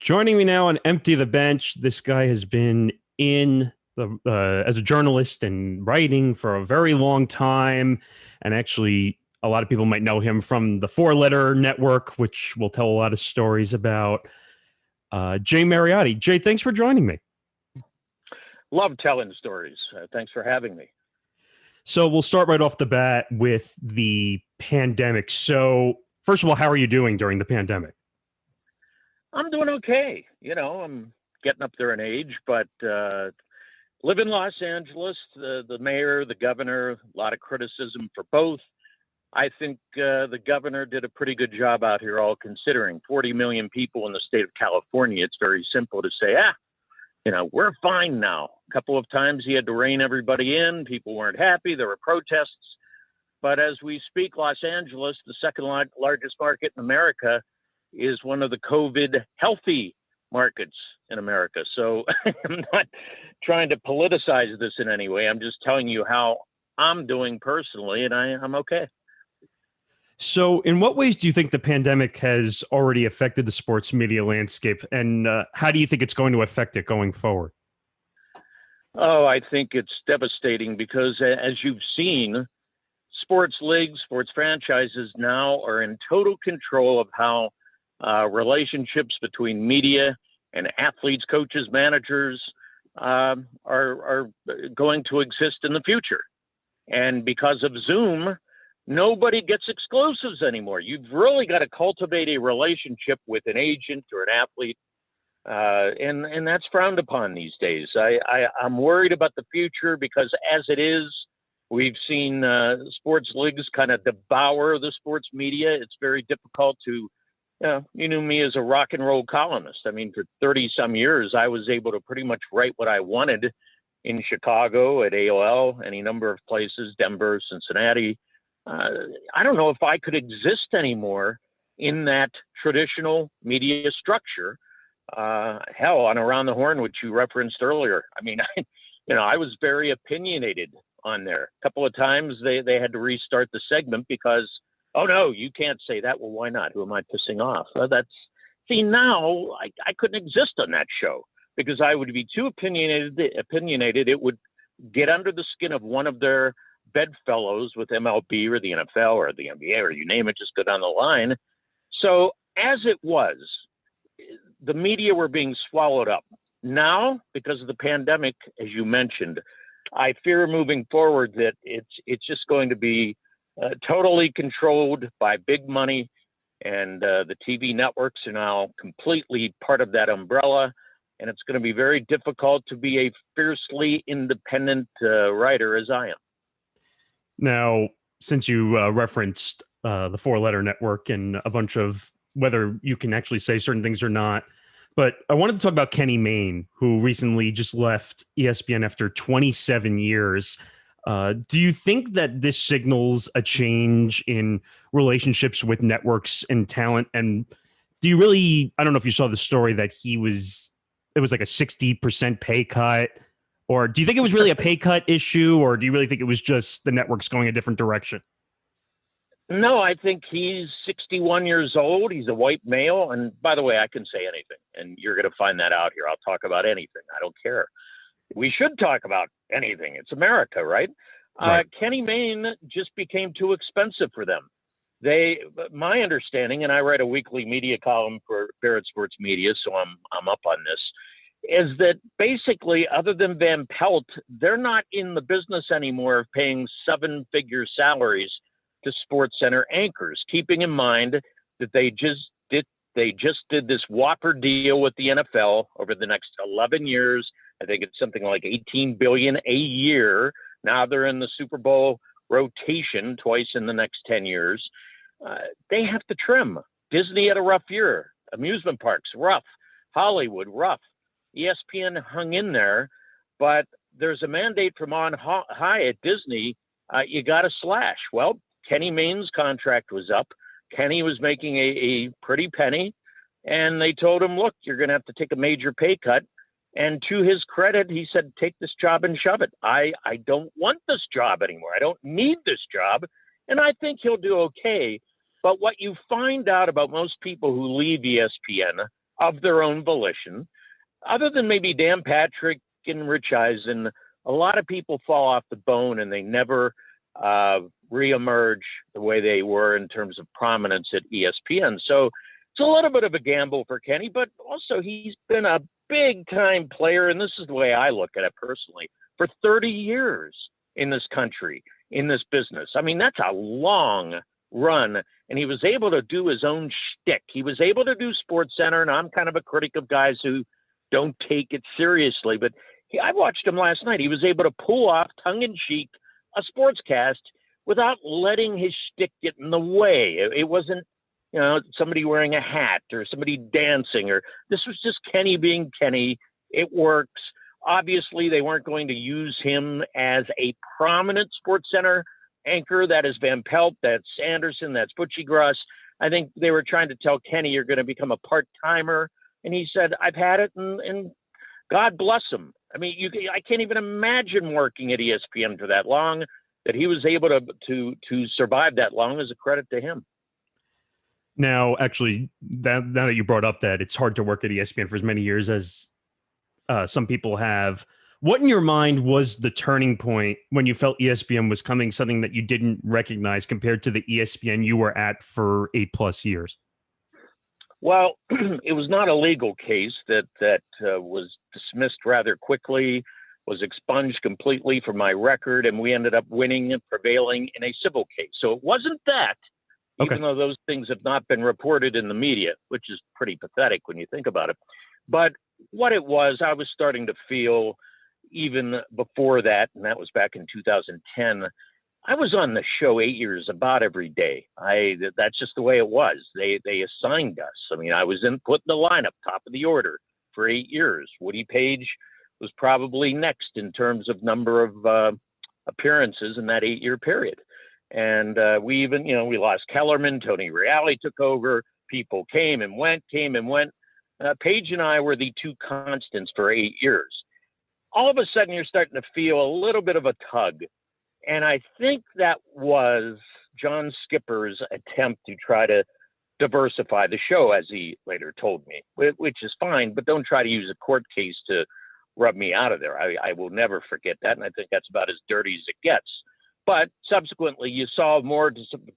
Joining me now on Empty the Bench, this guy has been in the as a journalist and writing for a very long time, and actually, a lot of people might know him from the Four Letter Network, which will tell a lot of stories about. Jay Mariotti. Jay, thanks for joining me. Love telling stories. Thanks for having me. So we'll start right off the bat with the pandemic. So first of all, how are you doing during the pandemic? I'm doing okay. I'm getting up there in age, but live in Los Angeles, the mayor, the governor, a lot of criticism for both. I think the governor did a pretty good job out here, all considering 40 million people in the state of California. It's very simple to say, we're fine now. A couple of times he had to rein everybody in. People weren't happy. There were protests. But as we speak, Los Angeles, the second largest market in America, is one of the COVID healthy markets in America. So I'm not trying to politicize this in any way. I'm just telling you how I'm doing personally, and I'm okay. So in what ways do you think the pandemic has already affected the sports media landscape, and how do you think it's going to affect it going forward? Oh, I think it's devastating because, as you've seen, sports leagues, sports franchises now are in total control of how relationships between media and athletes, coaches, managers are going to exist in the future. And because of Zoom, nobody gets exclusives anymore. You've really got to cultivate a relationship with an agent or an athlete, and that's frowned upon these days. I'm worried about the future because, as it is, we've seen sports leagues kind of devour the sports media. It's very difficult to, you knew me as a rock and roll columnist. I mean, for 30 some years, I was able to pretty much write what I wanted in Chicago, at AOL, any number of places, Denver, Cincinnati. I don't know if I could exist anymore in that traditional media structure. Hell, on Around the Horn, which you referenced earlier. I mean, I was very opinionated on there. A couple of times they had to restart the segment because, oh no, you can't say that. Well, why not? Who am I pissing off? Now I couldn't exist on that show because I would be too opinionated. It would get under the skin of one of their bedfellows with MLB or the NFL or the NBA or you name it, just go down the line. So as it was, the media were being swallowed up. Now, because of the pandemic, as you mentioned, I fear moving forward that it's just going to be totally controlled by big money, and the TV networks are now completely part of that umbrella, and it's going to be very difficult to be a fiercely independent writer as I am. Now, since you referenced the Four Letter Network and a bunch of whether you can actually say certain things or not, but I wanted to talk about Kenny Mayne, who recently just left ESPN after 27 years. Do you think that this signals a change in relationships with networks and talent? And do you really, I don't know if you saw the story that it was like a 60% pay cut, or do you think it was really a pay cut issue, or do you really think it was just the networks going a different direction? No, I think he's 61 years old. He's a white male. And by the way, I can say anything, and you're going to find that out here. I'll talk about anything. I don't care. We should talk about anything. It's America, right? Right. Kenny Mayne just became too expensive for them. My understanding, and I write a weekly media column for Barrett Sports Media, so I'm up on this, is that basically, other than Van Pelt, they're not in the business anymore of paying seven-figure salaries to SportsCenter anchors, keeping in mind that they just did this whopper deal with the NFL over the next 11 years. I think it's something like $18 billion a year. Now they're in the Super Bowl rotation twice in the next 10 years. They have to trim. Disney had a rough year. Amusement parks, rough. Hollywood, rough. ESPN hung in there, but there's a mandate from on high at Disney. You got to slash. Well, Kenny Mayne's contract was up. Kenny was making a pretty penny, and they told him, look, you're going to have to take a major pay cut. And to his credit, he said, take this job and shove it. I don't want this job anymore. I don't need this job. And I think he'll do okay. But what you find out about most people who leave ESPN of their own volition. Other than maybe Dan Patrick and Rich Eisen, a lot of people fall off the bone and they never reemerge the way they were in terms of prominence at ESPN. So it's a little bit of a gamble for Kenny, but also he's been a big time player. And this is the way I look at it personally, for 30 years in this country, in this business. I mean, that's a long run. And he was able to do his own shtick. He was able to do Sports Center. And I'm kind of a critic of guys who don't take it seriously. But I watched him last night. He was able to pull off tongue in cheek a sportscast without letting his shtick get in the way. It wasn't, somebody wearing a hat or somebody dancing, or this was just Kenny being Kenny. It works. Obviously, they weren't going to use him as a prominent Sports Center anchor. That is Van Pelt, that's Anderson, that's Butchie Gross. I think they were trying to tell Kenny, you're going to become a part-timer. And he said, I've had it, and God bless him. I mean, I can't even imagine working at ESPN for that long. That he was able to survive that long is a credit to him. Now, actually, now that you brought up that it's hard to work at ESPN for as many years as some people have, what in your mind was the turning point when you felt ESPN was coming, something that you didn't recognize compared to the ESPN you were at for 8+ years? Well, it was not a legal case that was dismissed rather quickly, was expunged completely from my record, and we ended up winning and prevailing in a civil case. So it wasn't that, okay, even though those things have not been reported in the media, which is pretty pathetic when you think about it. But what it was, I was starting to feel even before that, and that was back in 2010, I was on the show 8 years about every day. That's just the way it was. They assigned us. I mean, I was put in the lineup, top of the order for 8 years. Woody Page was probably next in terms of number of appearances in that 8-year period. And we even, we lost Kellerman, Tony Reale took over. People came and went. Page and I were the two constants for 8 years. All of a sudden, you're starting to feel a little bit of a tug. And I think that was John Skipper's attempt to try to diversify the show, as he later told me, which is fine, but don't try to use a court case to rub me out of there. I will never forget that, and I think that's about as dirty as it gets. But subsequently, you saw more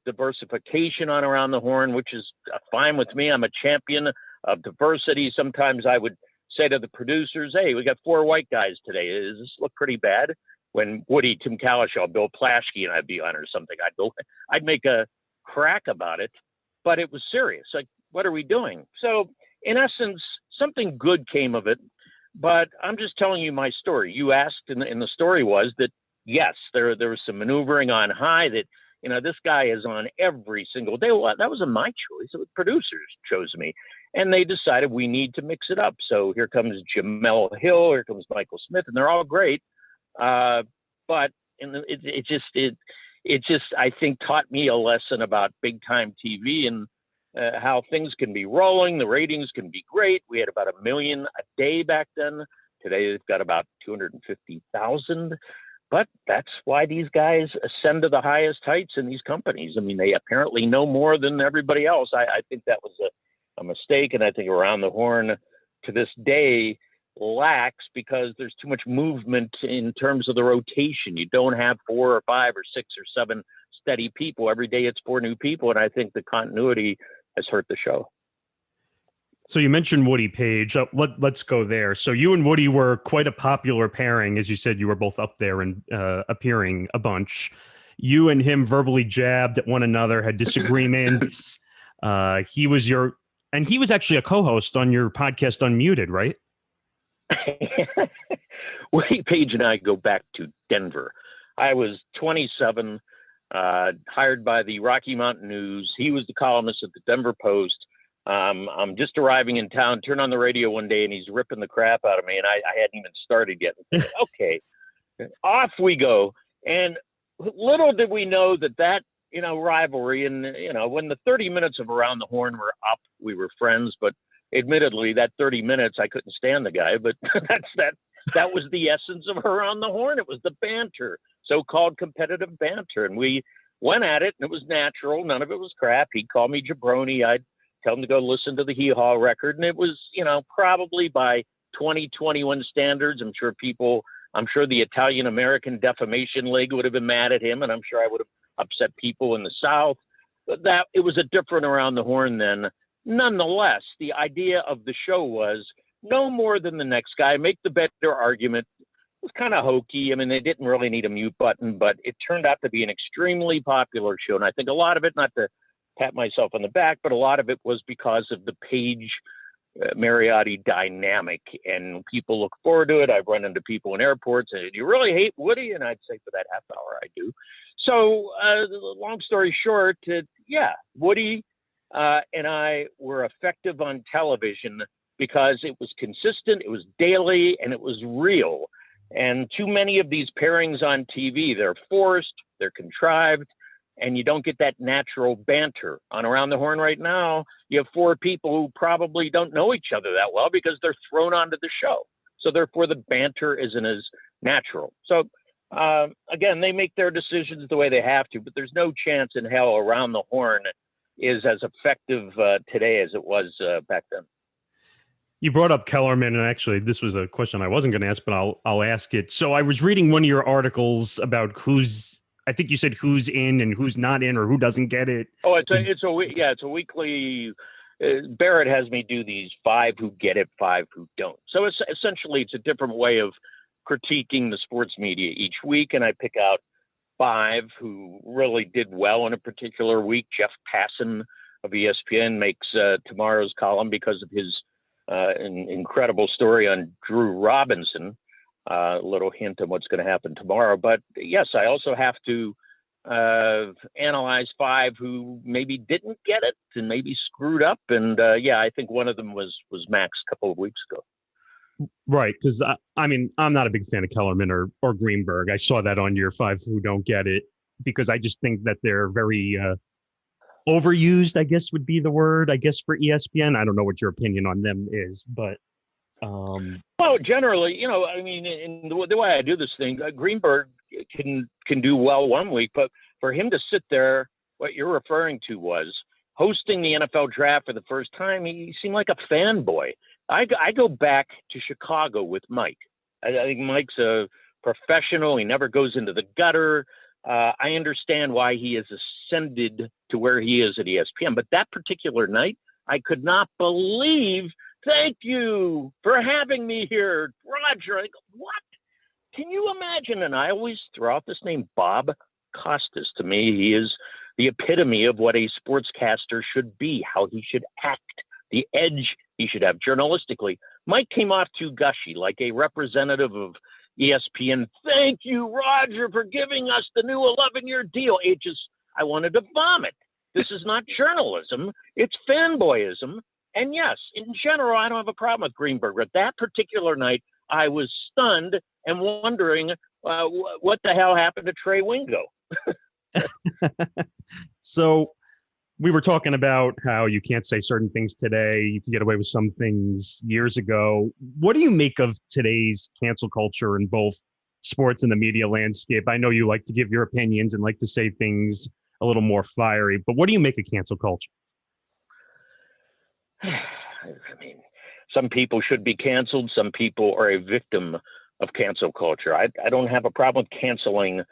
diversification on Around the Horn, which is fine with me. I'm a champion of diversity. Sometimes I would say to the producers, hey, we got 4 white guys today. Does this look pretty bad? When Woody, Tim Kalishaw, Bill Plaschke, and I'd be on or something, I'd make a crack about it, but it was serious. Like, what are we doing? So in essence, something good came of it, but I'm just telling you my story. You asked, and the story was that, yes, there was some maneuvering on high that, this guy is on every single day. Well, that wasn't my choice. The producers chose me, and they decided we need to mix it up. So here comes Jamel Hill, here comes Michael Smith, and they're all great. But it just I think taught me a lesson about big time TV and how things can be rolling. The ratings can be great. We had about 1 million a day back then. Today they've got about 250,000. But that's why these guys ascend to the highest heights in these companies. I mean, they apparently know more than everybody else. I think that was a mistake, and I think Around the Horn to this day lacks because there's too much movement in terms of the rotation. You don't have 4 or 5 or 6 or 7 steady people. Every day it's 4 new people, and I think the continuity has hurt the show. So you mentioned Woody Page. Let's go there. So you and Woody were quite a popular pairing. As you said, you were both up there and appearing a bunch. You and him verbally jabbed at one another, had disagreements. He was actually a co-host on your podcast Unmuted, right? Woody Page and I go back to Denver. I was 27, hired by the Rocky Mountain News. He was the columnist at the Denver Post. I'm just arriving in town, turn on the radio one day, and he's ripping the crap out of me, and I hadn't even started yet. Okay, off we go. And little did we know that rivalry, and, when the 30 minutes of Around the Horn were up, we were friends, but admittedly, that 30 minutes, I couldn't stand the guy, but that was the essence of Around the Horn. It was the banter, so-called competitive banter, and we went at it, and it was natural. None of it was crap. He'd call me jabroni. I'd tell them to go listen to the Hee Haw record. And it was, probably by 2021 standards, I'm sure the Italian American Defamation League would have been mad at him, and I'm sure I would have upset people in the South. But that it was a different around the horn then. Nonetheless, the idea of the show was no more than the next guy, make the better argument. It was kind of hokey. I mean, they didn't really need a mute button, but it turned out to be an extremely popular show. And I think a lot of it, not to pat myself on the back, but a lot of it was because of the Page Mariotti dynamic, and people look forward to it. I've run into people in airports and, do you really hate Woody? And I'd say for that half hour, I do. So long story short, Woody and I were effective on television because it was consistent, it was daily, and it was real. And too many of these pairings on TV, they're forced, they're contrived, and you don't get that natural banter. On Around the Horn right now, you have four people who probably don't know each other that well because they're thrown onto the show. So therefore, the banter isn't as natural. So again, they make their decisions the way they have to, but there's no chance in hell Around the Horn is as effective today as it was back then. You brought up Kellerman, and actually, this was a question I wasn't going to ask, but I'll ask it. So I was reading one of your articles about I think you said who's in and who's not in, or who doesn't get it. Oh, it's a weekly. Barrett has me do these 5 who get it, 5 who don't. So essentially, it's a different way of critiquing the sports media each week, and I pick out 5 who really did well in a particular week. Jeff Passan of ESPN makes tomorrow's column because of his an incredible story on Drew Robinson. A little hint on what's going to happen tomorrow. But yes, I also have to analyze 5 who maybe didn't get it and maybe screwed up. And I think one of them was Max a couple of weeks ago. Right, because I'm not a big fan of Kellerman or Greenberg. I saw that on your 5 who don't get it because I just think that they're very overused, I guess would be the word, I guess, for ESPN. I don't know what your opinion on them is, but well, generally, in the way I do this thing, Greenberg can do well one week, but for him to sit there, what you're referring to was hosting the NFL draft for the first time. He seemed like a fanboy. I go back to Chicago with Mike. I think Mike's a professional. He never goes into the gutter. I understand why he has ascended to where he is at ESPN, but that particular night, I could not believe. Thank you for having me here, Roger. I go, what? Can you imagine? And I always throw out this name, Bob Costas. To me, he is the epitome of what a sportscaster should be, how he should act, the edge he should have journalistically. Mike came off too gushy, like a representative of ESPN. Thank you, Roger, for giving us the new 11-year deal. I wanted to vomit. This is not journalism. It's fanboyism. And yes, in general, I don't have a problem with Greenberg. But that particular night, I was stunned and wondering what the hell happened to Trey Wingo. So we were talking about how you can't say certain things today. You can get away with some things years ago. What do you make of today's cancel culture in both sports and the media landscape? I know you like to give your opinions and like to say things a little more fiery, but what do you make of cancel culture? I mean, some people should be canceled. Some people are a victim of cancel culture. I don't have a problem with canceling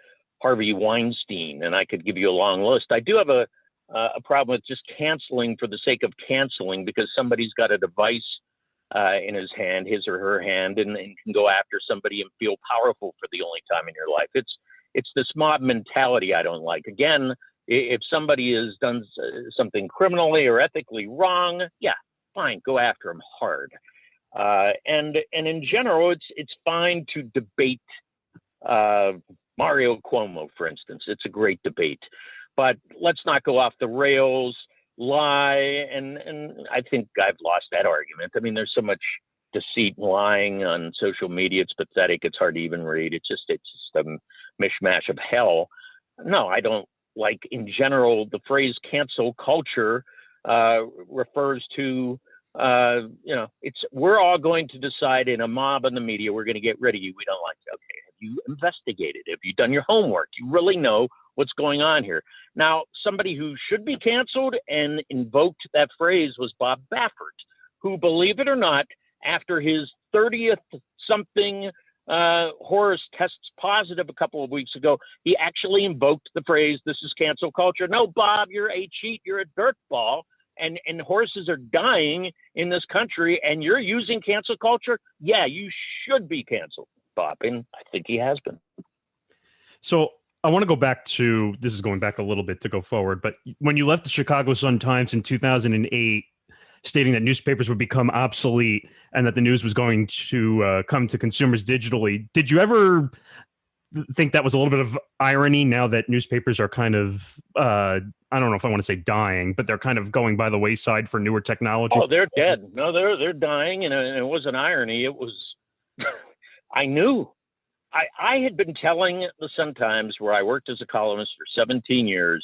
Harvey Weinstein, and I could give you a long list. I do have a problem with just canceling for the sake of canceling because somebody's got a device in his hand, his or her hand, and can go after somebody and feel powerful for the only time in your life. It's this mob mentality I don't like. Again, if somebody has done something criminally or ethically wrong, yeah, fine, go after them hard. And in general, it's fine to debate Mario Cuomo, for instance. It's a great debate, but let's not go off the rails, lie, and I think I've lost that argument. I mean, there's so much deceit and lying on social media. It's pathetic. It's hard to even read. It's just a mishmash of hell. No, I don't like, in general, the phrase cancel culture refers to, we're all going to decide in a mob in the media, we're going to get rid of you. We don't like you. Okay. Have you investigated? Have you done your homework? You really know what's going on here. Now, somebody who should be canceled and invoked that phrase was Bob Baffert, who, believe it or not, after his 30th something Horus tests positive a couple of weeks ago, he actually invoked the phrase, "This is cancel culture." No, Bob, you're a cheat. You're a dirtball. And horses are dying in this country, and you're using cancel culture? Yeah, you should be canceled, Bob. And I think he has been. So I want to go back to, this is going back a little bit to go forward, but when you left the Chicago Sun-Times in 2008, stating that newspapers would become obsolete and that the news was going to come to consumers digitally, did you ever think that was a little bit of irony now that newspapers are kind of, I don't know if I want to say dying, but they're kind of going by the wayside for newer technology? Oh, they're dead. No, they're dying, and it wasn't irony. It was, I knew. I had been telling the Sun-Times, where I worked as a columnist for 17 years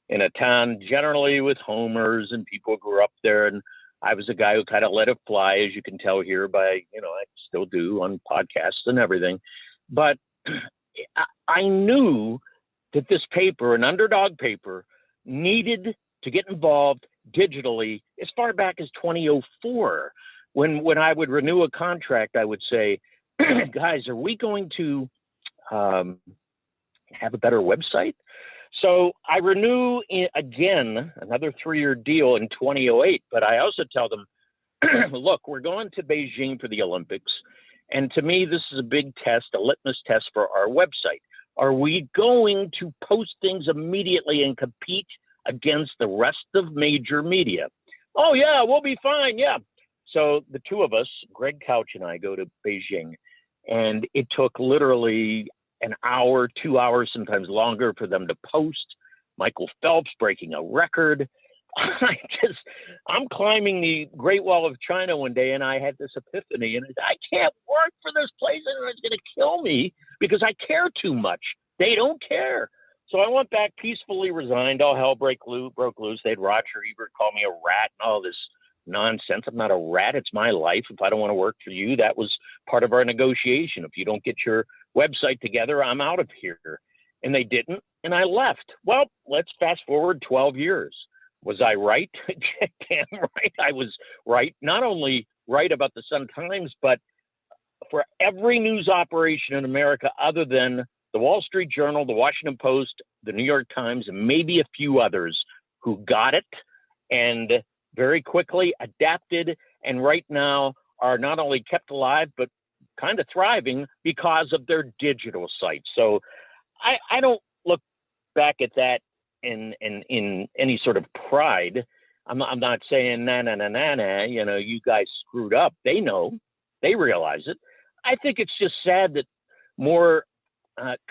in a town generally with homers and people grew up there, and I was a guy who kind of let it fly, as you can tell here by, I still do on podcasts and everything. But I knew that this paper, an underdog paper, needed to get involved digitally as far back as 2004. When I would renew a contract, I would say, guys, are we going to have a better website? So I renew again, another 3-year deal in 2008. But I also tell them, look, we're going to Beijing for the Olympics. And to me, this is a big test, a litmus test for our website. Are we going to post things immediately and compete against the rest of major media? Oh, yeah, we'll be fine. Yeah. So the two of us, Greg Couch and I, go to Beijing. And it took literally an hour, 2 hours, sometimes longer for them to post. Michael Phelps breaking a record. I'm climbing the Great Wall of China one day, and I had this epiphany, and I can't work for this place, and it's going to kill me because I care too much. They don't care. So I went back, peacefully resigned. All hell broke loose. They had Roger Ebert call me a rat and all this nonsense. I'm not a rat. It's my life. If I don't want to work for you, that was part of our negotiation. If you don't get your website together, I'm out of here. And they didn't, and I left. Well, let's fast forward 12 years. Was I right? Damn right. I was right. Not only right about the Sun-Times, but for every news operation in America other than the Wall Street Journal, the Washington Post, the New York Times, and maybe a few others who got it and very quickly adapted, and right now are not only kept alive, but kind of thriving because of their digital sites. So I don't look back at that in any sort of pride. I'm not saying, na, you guys screwed up. They know, they realize it. I think it's just sad that more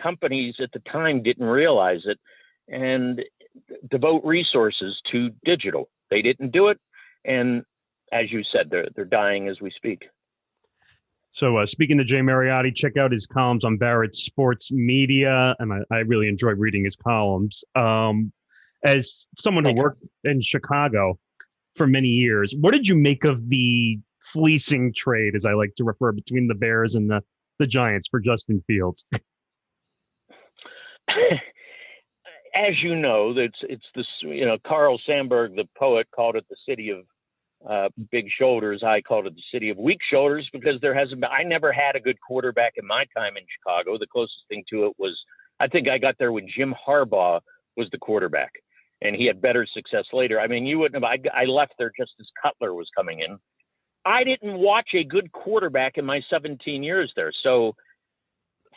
companies at the time didn't realize it and devote resources to digital. They didn't do it. And as you said, they're dying as we speak. So speaking to Jay Mariotti, check out his columns on Barrett Sports Media. And I really enjoy reading his columns. As someone who worked in Chicago for many years, what did you make of the fleecing trade, as I like to refer, between the Bears and the Giants for Justin Fields? As you know, it's this, Carl Sandburg, the poet, called it the city of big shoulders. I called it the city of weak shoulders because I never had a good quarterback in my time in Chicago. The closest thing to it was, I think I got there when Jim Harbaugh was the quarterback, and he had better success later. I mean, you wouldn't have, I left there just as Cutler was coming in. I didn't watch a good quarterback in my 17 years there. So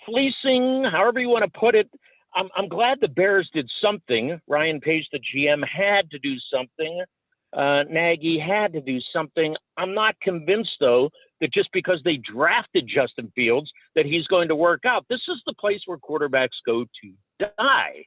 fleecing, however you want to put it, I'm glad the Bears did something. Ryan Pace, the GM, had to do something. Nagy had to do something. I'm not convinced, though, that just because they drafted Justin Fields, that he's going to work out. This is the place where quarterbacks go to die.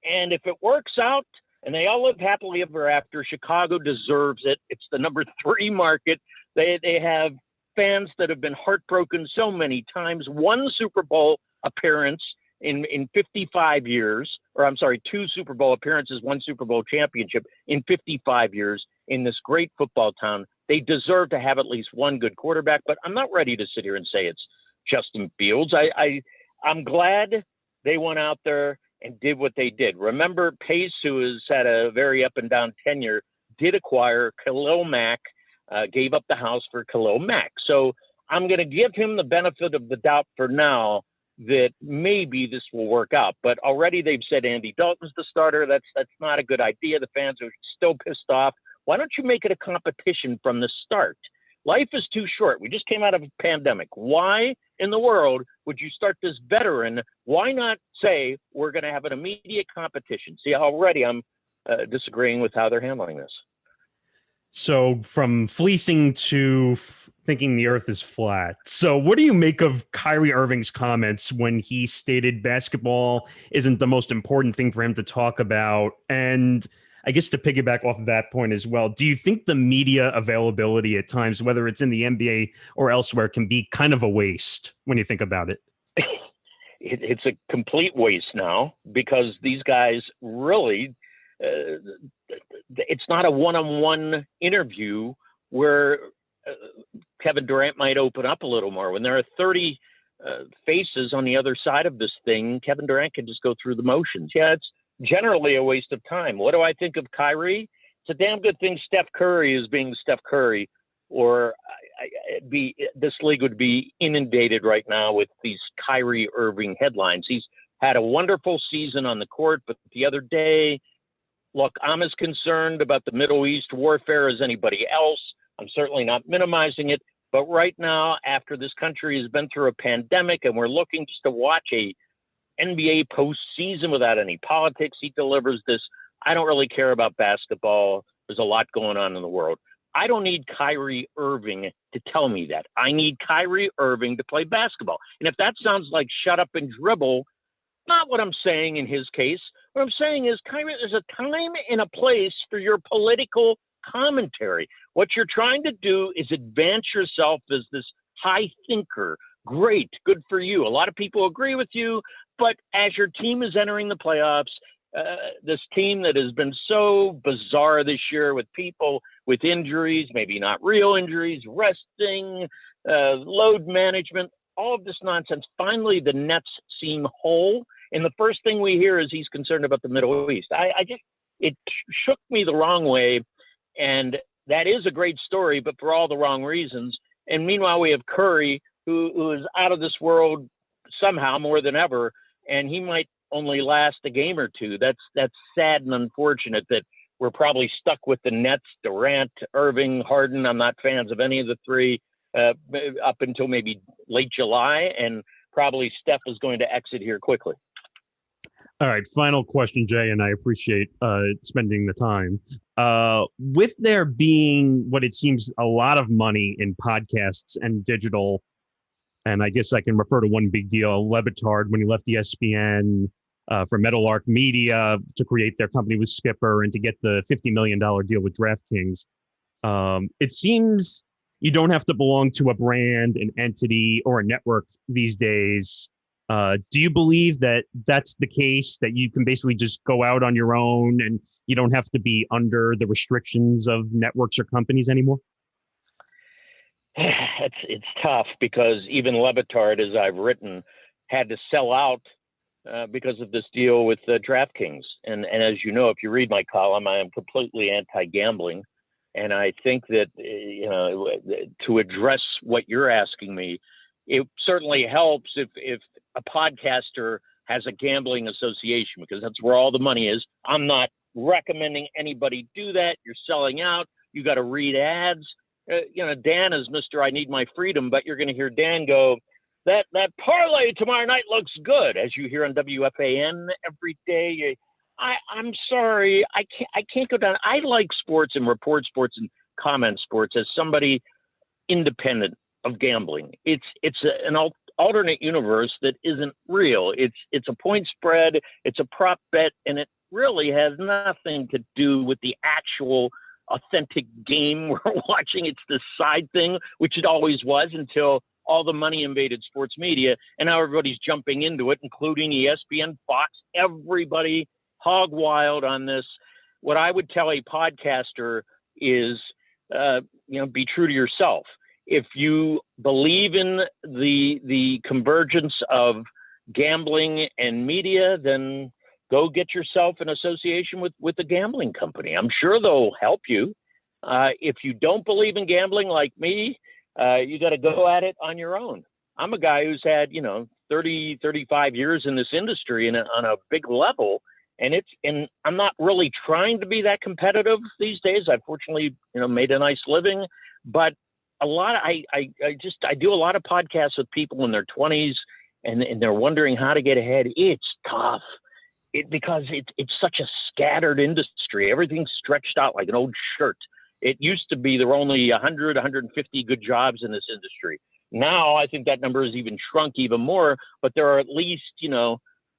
And if it works out and they all live happily ever after, Chicago deserves it. It's the number 3 market. They have fans that have been heartbroken so many times. One Super Bowl appearance in 55 years, or I'm sorry, 2 Super Bowl appearances, 1 Super Bowl championship in 55 years in this great football town. They deserve to have at least one good quarterback, but I'm not ready to sit here and say it's Justin Fields. I'm glad they went out there and did what they did. Remember, Pace, who has had a very up and down tenure, did acquire Khalil Mack, gave up the house for Khalil Mack. So I'm going to give him the benefit of the doubt for now that maybe this will work out. But already they've said Andy Dalton's the starter. That's not a good idea. The fans are still pissed off. Why don't you make it a competition from the start? Life is too short. We just came out of a pandemic. Why in the world would you start this veteran? Why not say we're going to have an immediate competition? See, already I'm disagreeing with how they're handling this. So from fleecing to thinking the earth is flat. So what do you make of Kyrie Irving's comments when he stated basketball isn't the most important thing for him to talk about? And I guess to piggyback off of that point as well, do you think the media availability at times, whether it's in the NBA or elsewhere, can be kind of a waste when you think about it? It's a complete waste now because these guys really, it's not a one-on-one interview where Kevin Durant might open up a little more. When there are 30 faces on the other side of this thing, Kevin Durant can just go through the motions. Yeah, it's generally a waste of time. What do I think of Kyrie? It's a damn good thing Steph Curry is being Steph Curry, or this league would be inundated right now with these Kyrie Irving headlines. He's had a wonderful season on the court, but the other day, look, I'm as concerned about the Middle East warfare as anybody else. I'm certainly not minimizing it. But right now, after this country has been through a pandemic and we're looking just to watch a NBA postseason without any politics, he delivers this. I don't really care about basketball. There's a lot going on in the world. I don't need Kyrie Irving to tell me that. I need Kyrie Irving to play basketball. And if that sounds like shut up and dribble, not what I'm saying in his case. What I'm saying is, Kyrie, there's a time and a place for your political commentary. What you're trying to do is advance yourself as this high thinker. Great, good for you. A lot of people agree with you, but as your team is entering the playoffs, this team that has been so bizarre this year with people with injuries, maybe not real injuries, resting, load management, all of this nonsense. Finally, the Nets seem whole. And the first thing we hear is he's concerned about the Middle East. It shook me the wrong way. And that is a great story, but for all the wrong reasons. And meanwhile, we have Curry, who is out of this world somehow more than ever. And he might only last a game or two. That's sad and unfortunate that we're probably stuck with the Nets, Durant, Irving, Harden. I'm not fans of any of the three up until maybe late July. And probably Steph is going to exit here quickly. All right, final question, Jay, and I appreciate spending the time. With there being what it seems a lot of money in podcasts and digital, and I guess I can refer to one big deal, Levitard, when he left ESPN for Meadowlark Media to create their company with Skipper and to get the $50 million deal with DraftKings. It seems you don't have to belong to a brand, an entity, or a network these days. Do you believe that that's the case, that you can basically just go out on your own and you don't have to be under the restrictions of networks or companies anymore? It's tough because even Levitard, as I've written, had to sell out because of this deal with DraftKings. And as you know, if you read my column, I am completely anti-gambling. And I think that, to address what you're asking me, it certainly helps if a podcaster has a gambling association, because that's where all the money is. I'm not recommending anybody do that. You're selling out. You got to read ads. Dan is Mr. I Need My Freedom, but you're going to hear Dan go, that parlay tomorrow night looks good, as you hear on WFAN every day. I'm sorry, I can't go down. I like sports and report sports and comment sports as somebody independent of gambling. It's an alternate universe that isn't real. It's a point spread, it's a prop bet, and it really has nothing to do with the actual authentic game we're watching. It's this side thing, which it always was until all the money invaded sports media, and now everybody's jumping into it, including ESPN, Fox, everybody hog wild on this. What I would tell a podcaster is, be true to yourself. If you believe in the convergence of gambling and media, then go get yourself an association with a gambling company. I'm sure they'll help you. If you don't believe in gambling like me, you got to go at it on your own. I'm a guy who's had, 30, 35 years in this industry and on a big level. And I'm not really trying to be that competitive these days. I fortunately, made a nice living, but I do a lot of podcasts with people in their 20s and they're wondering how to get ahead. It's tough because it's such a scattered industry. Everything's stretched out like an old shirt. It used to be there were only 100, 150 good jobs in this industry. Now I think that number has even shrunk even more, but there are at least,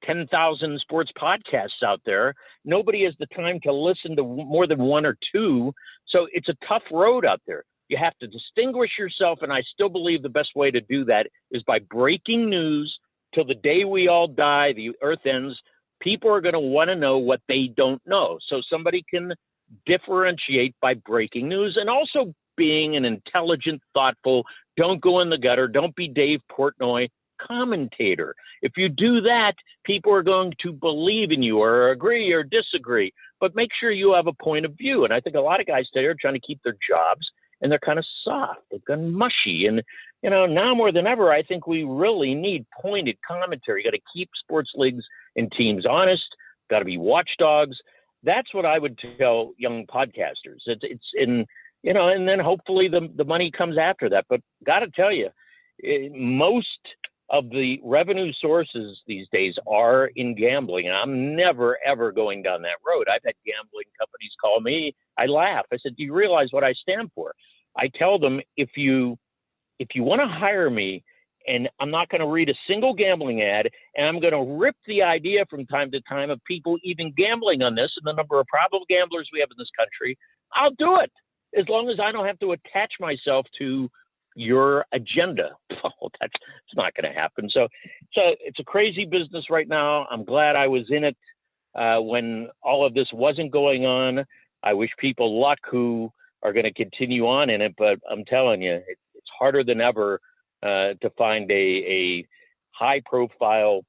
10,000 sports podcasts out there. Nobody has the time to listen to more than one or two. So it's a tough road out there. You have to distinguish yourself. And I still believe the best way to do that is by breaking news till the day we all die, the earth ends. People are going to want to know what they don't know. So somebody can differentiate by breaking news and also being an intelligent, thoughtful, don't go in the gutter, don't be Dave Portnoy commentator. If you do that, people are going to believe in you or agree or disagree, but make sure you have a point of view. And I think a lot of guys today are trying to keep their jobs and they're kind of soft. They've gone mushy. And, now more than ever, I think we really need pointed commentary. You got to keep sports leagues and teams honest, got to be watchdogs. That's what I would tell young podcasters. And then hopefully the money comes after that. But got to tell you, most of the revenue sources these days are in gambling. And I'm never, ever going down that road. I've had gambling companies call me. I laugh. I said, do you realize what I stand for? I tell them, if you want to hire me, and I'm not going to read a single gambling ad, and I'm going to rip the idea from time to time of people even gambling on this and the number of probable gamblers we have in this country, I'll do it as long as I don't have to attach myself to your agenda. Oh, that's not going to happen. So it's a crazy business right now. I'm glad I was in it when all of this wasn't going on. I wish people luck who are going to continue on in it, but I'm telling you, it's harder than ever to find a high profile,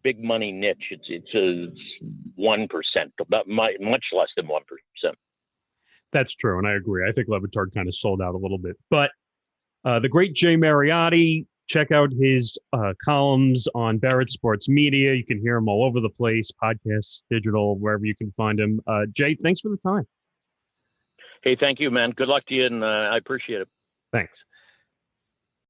big money niche. It's 1%, much less than 1%. That's true. And I agree. I think Le Batard kind of sold out a little bit, but the great Jay Mariotti, check out his columns on Barrett Sports Media. You can hear him all over the place, podcasts, digital, wherever you can find him. Jay, thanks for the time. Hey, thank you, man. Good luck to you, and I appreciate it. Thanks.